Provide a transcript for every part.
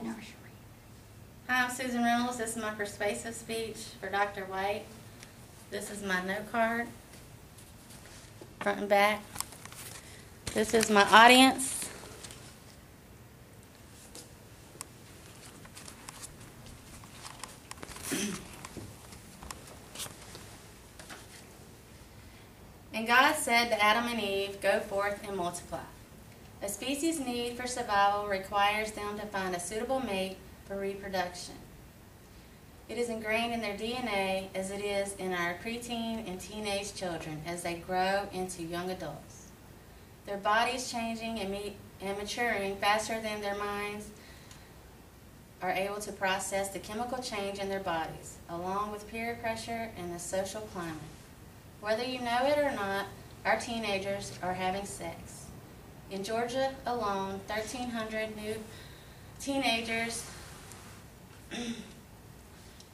Nursery. Hi, I'm Susan Reynolds. This is my persuasive speech for Dr. White. This is my note card, front and back. This is my audience. And God said to Adam and Eve, "Go forth and multiply." A species' need for survival requires them to find a suitable mate for reproduction. It is ingrained in their DNA as it is in our preteen and teenage children as they grow into young adults. Their bodies changing and maturing faster than their minds are able to process the chemical change in their bodies, along with peer pressure and the social climate. Whether you know it or not, our teenagers are having sex. In Georgia alone, 1,300 new teenagers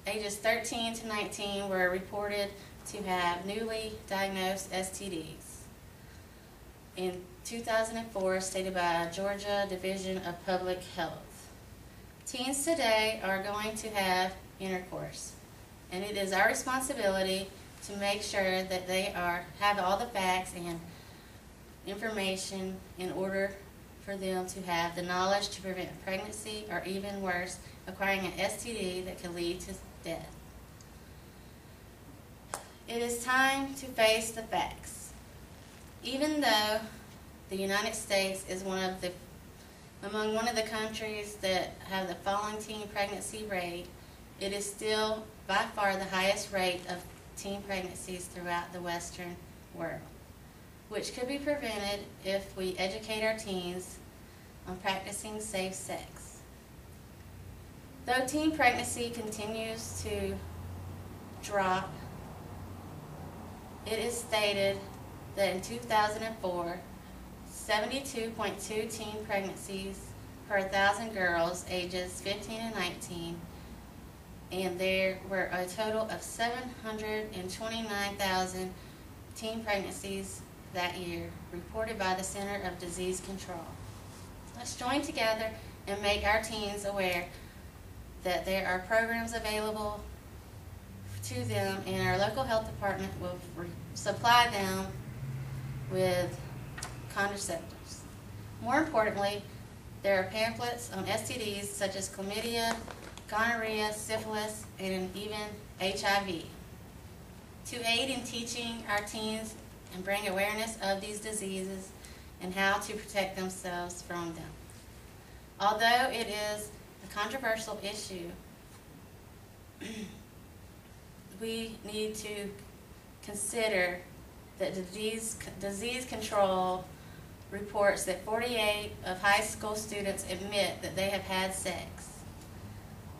ages 13 to 19 were reported to have newly diagnosed STDs. In 2004, stated by Georgia Division of Public Health. Teens today are going to have intercourse, and it is our responsibility to make sure that they have all the facts and information in order for them to have the knowledge to prevent pregnancy or, even worse, acquiring an STD that can lead to death. It is time to face the facts. Even though the United States is among one of the countries that have the falling teen pregnancy rate, it is still by far the highest rate of teen pregnancies throughout the Western world, which could be prevented if we educate our teens on practicing safe sex. Though teen pregnancy continues to drop, it is stated that in 2004, 72.2 teen pregnancies per 1,000 girls ages 15 and 19, and there were a total of 729,000 teen pregnancies that year, reported by the Center of Disease Control. Let's join together and make our teens aware that there are programs available to them, and our local health department will supply them with contraceptives. More importantly, there are pamphlets on STDs such as chlamydia, gonorrhea, syphilis, and even HIV. To aid in teaching our teens and bring awareness of these diseases and how to protect themselves from them. Although it is a controversial issue, we need to consider that disease control reports that 48 of high school students admit that they have had sex.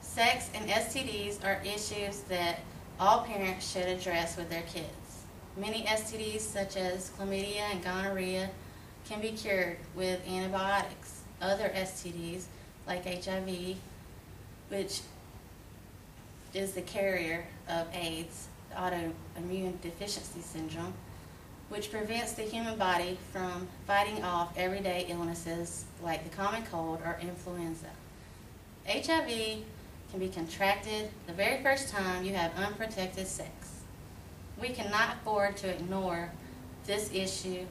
Sex and STDs are issues that all parents should address with their kids. Many STDs, such as chlamydia and gonorrhea, can be cured with antibiotics. Other STDs, like HIV, which is the carrier of AIDS, autoimmune deficiency syndrome, which prevents the human body from fighting off everyday illnesses like the common cold or influenza. HIV can be contracted the very first time you have unprotected sex. We cannot afford to ignore this issue.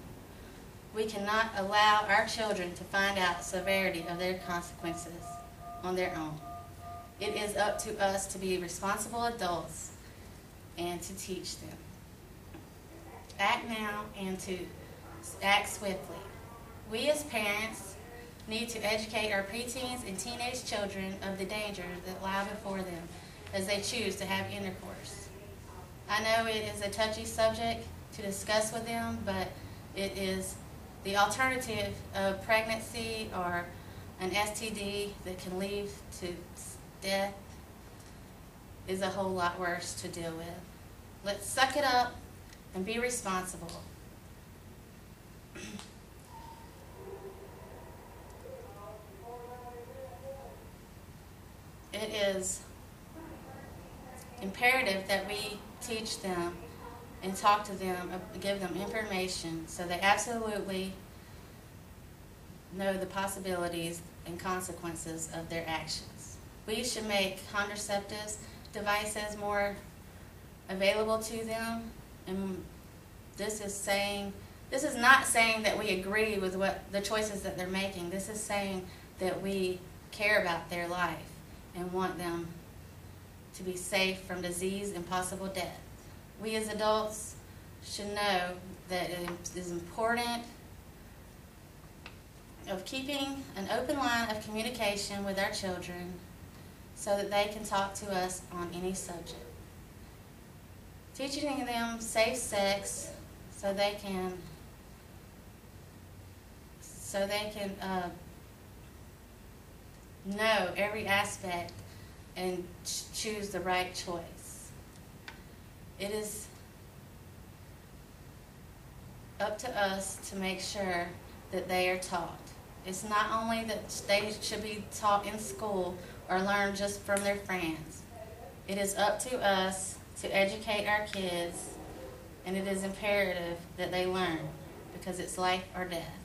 We cannot allow our children to find out the severity of their consequences on their own. It is up to us to be responsible adults and to teach them. Act now and to act swiftly. We as parents need to educate our preteens and teenage children of the dangers that lie before them as they choose to have intercourse. I know it is a touchy subject to discuss with them, but it is the alternative of pregnancy or an STD that can lead to death is a whole lot worse to deal with. Let's suck it up and be responsible. It is imperative that we teach them and talk to them, give them information so they absolutely know the possibilities and consequences of their actions. We should make contraceptive devices more available to them, and this is not saying that we agree with what the choices that they're making. This is saying that we care about their life and want them to be safe from disease and possible death. We as adults should know that it is important of keeping an open line of communication with our children so that they can talk to us on any subject. Teaching them safe sex so they can know every aspect and choose the right choice. It is up to us to make sure that they are taught. It's not only that they should be taught in school or learn just from their friends. It is up to us to educate our kids, and it is imperative that they learn because it's life or death.